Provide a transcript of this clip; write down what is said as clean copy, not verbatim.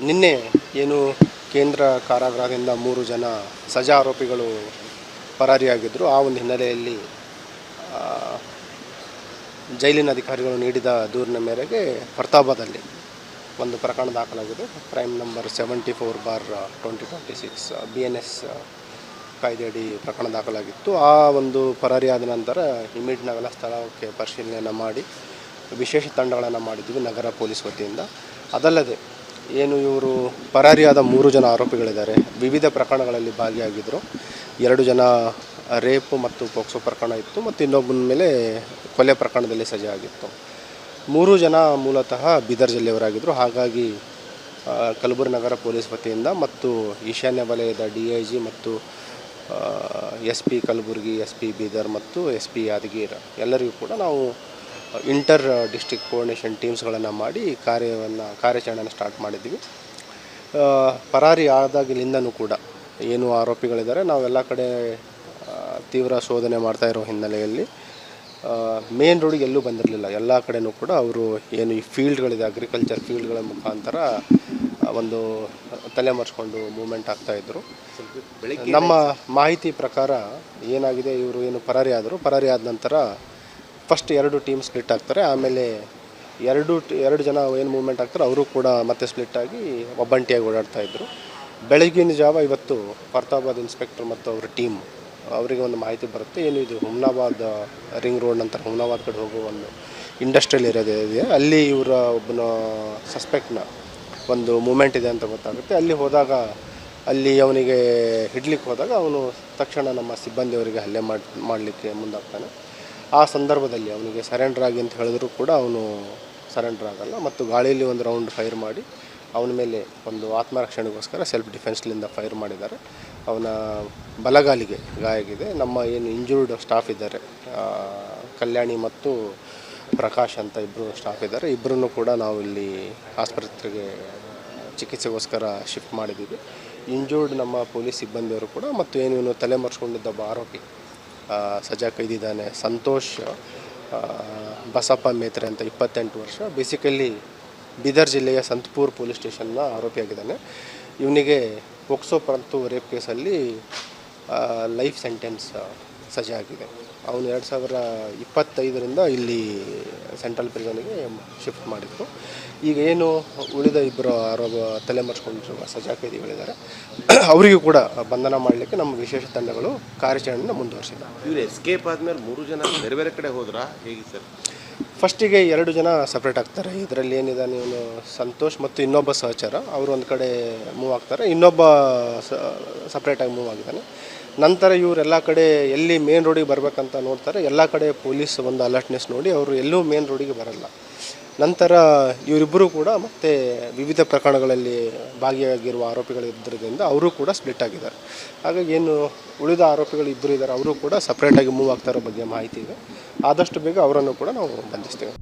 ನಿನ್ನೆ ಏನು ಕೇಂದ್ರ ಕಾರಾಗೃಹದಿಂದ 3 ಜನ ಸಜಾ ಆರೋಪಿಗಳು ಪರಾರಿಯಾಗಿದ್ದರು. ಆ ಒಂದು ಹಿನ್ನೆಲೆಯಲ್ಲಿ ಜೈಲಿನ ಅಧಿಕಾರಿಗಳು ನೀಡಿದ ದೂರಿನ ಮೇರೆಗೆ ಫರ್ತಾಬಾದಲ್ಲಿ ಒಂದು ಪ್ರಕರಣ ದಾಖಲಾಗಿದೆ. ಕ್ರೈಮ್ ನಂಬರ್ 74/2026 BNS ಕಾಯ್ದೆಯಡಿ ಪ್ರಕರಣ ದಾಖಲಾಗಿತ್ತು. ಆ ಒಂದು ಪರಾರಿಯಾದ ನಂತರ ಇಮಿಡಿಯೇಟ್ನಾಗೆಲ್ಲ ಸ್ಥಳಕ್ಕೆ ಪರಿಶೀಲನೆಯನ್ನು ಮಾಡಿ ವಿಶೇಷ ತಂಡಗಳನ್ನು ಮಾಡಿದ್ವಿ ನಗರ ಪೊಲೀಸ್ ವತಿಯಿಂದ. ಅದಲ್ಲದೆ ಏನು ಇವರು ಪರಾರಿಯಾದ 3 ಜನ ಆರೋಪಿಗಳಿದ್ದಾರೆ, ವಿವಿಧ ಪ್ರಕರಣಗಳಲ್ಲಿ ಭಾಗಿಯಾಗಿದ್ದರು. 2 ಜನ ರೇಪ್ ಮತ್ತು ಪೋಕ್ಸೋ ಪ್ರಕರಣ ಇತ್ತು ಮತ್ತು ಇನ್ನೊಬ್ಬನ ಮೇಲೆ ಕೊಲೆ ಪ್ರಕರಣದಲ್ಲಿ ಸಜೆ ಆಗಿತ್ತು. 3 ಜನ ಮೂಲತಃ ಬೀದರ್ ಜಿಲ್ಲೆಯವರಾಗಿದ್ದರು. ಹಾಗಾಗಿ ಕಲಬುರಗಿ ನಗರ ಪೊಲೀಸ್ ವತಿಯಿಂದ ಮತ್ತು ಈಶಾನ್ಯ ವಲಯದ DIG ಮತ್ತು SP ಕಲಬುರಗಿ, SP ಬೀದರ್ ಮತ್ತು SP ಯಾದಗಿರಿ ಎಲ್ಲರಿಗೂ ಕೂಡ ನಾವು ಇಂಟರ್ ಡಿಸ್ಟ್ರಿಕ್ಟ್ ಕೋಆರ್ಡಿನೇಷನ್ ಟೀಮ್ಸ್ಗಳನ್ನು ಮಾಡಿ ಕಾರ್ಯಾಚರಣೆಯನ್ನು ಸ್ಟಾರ್ಟ್ ಮಾಡಿದ್ವಿ. ಪರಾರಿ ಆದಾಗಲಿಂದನೂ ಕೂಡ ಏನು ಆರೋಪಿಗಳಿದ್ದಾರೆ ನಾವೆಲ್ಲ ಕಡೆ ತೀವ್ರ ಶೋಧನೆ ಮಾಡ್ತಾ ಇರೋ ಹಿನ್ನೆಲೆಯಲ್ಲಿ ಮೇನ್ ರೋಡಿಗೆ ಎಲ್ಲೂ ಬಂದಿರಲಿಲ್ಲ. ಎಲ್ಲ ಕಡೆಯೂ ಕೂಡ ಅವರು ಏನು ಈ ಫೀಲ್ಡ್ಗಳಿದೆ, ಅಗ್ರಿಕಲ್ಚರ್ ಫೀಲ್ಡ್ಗಳ ಮುಖಾಂತರ ಒಂದು ತಲೆಮರೆಸ್ಕೊಂಡು ಮೂವ್ಮೆಂಟ್ ಆಗ್ತಾಯಿದ್ರು. ನಮ್ಮ ಮಾಹಿತಿ ಪ್ರಕಾರ ಏನಾಗಿದೆ, ಇವರು ಏನು ಪರಾರಿ ಆದ ನಂತರ ಫಸ್ಟ್ 2 ಟೀಮ್ ಸ್ಪ್ಲಿಟ್ ಆಗ್ತಾರೆ. ಆಮೇಲೆ 2 ಜನ ಏನು ಮೂವ್ಮೆಂಟ್ ಆಗ್ತಾರೆ ಅವರು ಕೂಡ ಮತ್ತೆ ಸ್ಪ್ಲಿಟ್ ಆಗಿ ಒಬ್ಬಂಟಿಯಾಗಿ ಓಡಾಡ್ತಾಯಿದ್ರು. ಬೆಳಗಿನ ಜಾವ ಇವತ್ತು ಫರ್ತಾಬಾದ್ ಇನ್ಸ್ಪೆಕ್ಟರ್ ಮತ್ತು ಅವರ ಟೀಮ್ ಅವರಿಗೆ ಒಂದು ಮಾಹಿತಿ ಬರುತ್ತೆ, ಏನು ಇದು ಹುಮ್ನಾಬಾದ್ ರಿಂಗ್ ರೋಡ್ ನಂತರ ಹುಮ್ನಾಬಾದ್ ಕಡೆ ಹೋಗುವ ಒಂದು ಇಂಡಸ್ಟ್ರಿಯಲ್ ಏರಿಯಾದಿದೆ, ಅಲ್ಲಿ ಇವರ ಒಬ್ಬನ ಸಸ್ಪೆಕ್ಟ್ನ ಒಂದು ಮೂಮೆಂಟ್ ಇದೆ ಅಂತ ಗೊತ್ತಾಗುತ್ತೆ. ಅಲ್ಲಿ ಹೋದಾಗ ಅಲ್ಲಿ ಅವನಿಗೆ ಹಿಡ್ಲಿಕ್ಕೆ ಹೋದಾಗ ಅವನು ತಕ್ಷಣ ನಮ್ಮ ಸಿಬ್ಬಂದಿಯವರಿಗೆ ಹಲ್ಲೆ ಮಾಡಲಿಕ್ಕೆ ಮುಂದಾಗ್ತಾನೆ. ಆ ಸಂದರ್ಭದಲ್ಲಿ ಅವನಿಗೆ ಸರೆಂಡರ್ ಆಗಿ ಅಂತ ಹೇಳಿದ್ರು ಕೂಡ ಅವನು ಸರೆಂಡರ್ ಆಗಲ್ಲ ಮತ್ತು ಗಾಳಿಯಲ್ಲಿ ಒಂದು ರೌಂಡ್ ಫೈರ್ ಮಾಡಿ ಅವನ ಮೇಲೆ ಒಂದು ಆತ್ಮರಕ್ಷಣೆಗೋಸ್ಕರ ಸೆಲ್ಫ್ ಡಿಫೆನ್ಸ್ಲಿಂದ ಫೈರ್ ಮಾಡಿದ್ದಾರೆ. ಅವನ ಬಲಗಾಲಿಗೆ ಗಾಯ ಆಗಿದೆ. ನಮ್ಮ ಏನು ಇಂಜೂರ್ಡ್ ಸ್ಟಾಫ್ ಇದ್ದಾರೆ, ಕಲ್ಯಾಣಿ ಮತ್ತು ಪ್ರಕಾಶ್ ಅಂತ ಇಬ್ಬರು ಸ್ಟಾಫ್ ಇದ್ದಾರೆ, ಇಬ್ಬರನ್ನು ಕೂಡ ನಾವು ಇಲ್ಲಿ ಆಸ್ಪತ್ರೆಗೆ ಚಿಕಿತ್ಸೆಗೋಸ್ಕರ ಶಿಫ್ಟ್ ಮಾಡಿದ್ದೀವಿ. ಇಂಜೂರ್ಡ್ ನಮ್ಮ ಪೊಲೀಸ್ ಸಿಬ್ಬಂದಿಯವರು ಕೂಡ ಮತ್ತು ಏನು ಇವನು ತಲೆಮರೆಸ್ಕೊಂಡಿದ್ದ ಒಬ್ಬ ಆರೋಪಿ ಸಜಾ ಕೈದಿದ್ದಾನೆ, ಸಂತೋಷ್ ಬಸಪ್ಪ ಮೇತ್ರೆ ಅಂತ 28 ವರ್ಷ, ಬೇಸಿಕಲಿ ಬೀದರ್ ಜಿಲ್ಲೆಯ ಸಂತಪುರ್ ಪೊಲೀಸ್ ಸ್ಟೇಷನ್ನ ಆರೋಪಿಯಾಗಿದ್ದಾನೆ. ಇವನಿಗೆ ಪೋಕ್ಸೋ ಮತ್ತು ರೇಪ್ ಕೇಸಲ್ಲಿ ಲೈಫ್ ಸೆಂಟೆನ್ಸ್ ಸಜೆ ಆಗಿದೆ. ಅವನು 2025ರಿಂದ ಇಲ್ಲಿ ಸೆಂಟ್ರಲ್ ಪ್ರಿಸನ್ಗೆ ಶಿಫ್ಟ್ ಮಾಡಿದ್ರು. ಈಗ ಏನು ಉಳಿದ ಇಬ್ಬರು ತಲೆಮರೆಸ್ಕೊಂಡಿರುವ ಸಜಾ ಕೈದಿಗಳಿದ್ದಾರೆ, ಅವರಿಗೂ ಕೂಡ ಬಂಧನ ಮಾಡಲಿಕ್ಕೆ ನಮ್ಮ ವಿಶೇಷ ತಂಡಗಳು ಕಾರ್ಯಾಚರಣೆಯನ್ನು ಮುಂದುವರಿಸಿದ್ದಾರೆ. ಇವರು ಎಸ್ಕೇಪ್ ಆದಮೇಲೆ 3 ಜನ ಬೇರೆ ಬೇರೆ ಕಡೆ ಹೋದ್ರಾ ಹೇಗೆ ಸರ್? ಫಸ್ಟಿಗೆ 2 ಜನ ಸಪ್ರೇಟ್ ಆಗ್ತಾರೆ. ಇದರಲ್ಲಿ ಏನಿದೆ, ನೀವು ಸಂತೋಷ್ ಮತ್ತು ಇನ್ನೊಬ್ಬ ಸಹಚರ ಅವರು ಒಂದು ಕಡೆ ಮೂವ್ ಆಗ್ತಾರೆ, ಇನ್ನೊಬ್ಬ ಸಪ್ರೇಟಾಗಿ ಮೂವ್ ಆಗಿದ್ದಾನೆ. ನಂತರ ಇವರೆಲ್ಲ ಕಡೆ ಎಲ್ಲಿ ಮೇನ್ ರೋಡಿಗೆ ಬರಬೇಕಂತ ನೋಡ್ತಾರೆ, ಎಲ್ಲ ಕಡೆ ಪೊಲೀಸ್ ಒಂದು ಅಲರ್ಟ್ನೆಸ್ ನೋಡಿ ಅವರು ಎಲ್ಲೂ ಮೇನ್ ರೋಡಿಗೆ ಬರಲ್ಲ. ನಂತರ ಇವರಿಬ್ಬರು ಕೂಡ ಮತ್ತೆ ವಿವಿಧ ಪ್ರಕರಣಗಳಲ್ಲಿ ಭಾಗಿಯಾಗಿರುವ ಆರೋಪಿಗಳಿದ್ದರಿಂದ ಅವರು ಕೂಡ ಸ್ಪ್ಲಿಟ್ ಆಗಿದ್ದಾರೆ. ಹಾಗಾಗಿ ಏನು ಉಳಿದ ಆರೋಪಿಗಳು ಇಬ್ಬರು ಇದ್ದಾರೆ, ಅವರು ಕೂಡ ಸಪ್ರೇಟಾಗಿ ಮೂವ್ ಆಗ್ತಾ ಇರೋ ಬಗ್ಗೆ ಮಾಹಿತಿ ಇದೆ. ಆದಷ್ಟು ಬೇಗ ಅವರನ್ನು ಕೂಡ ನಾವು ಬಂಧಿಸ್ತೇವೆ.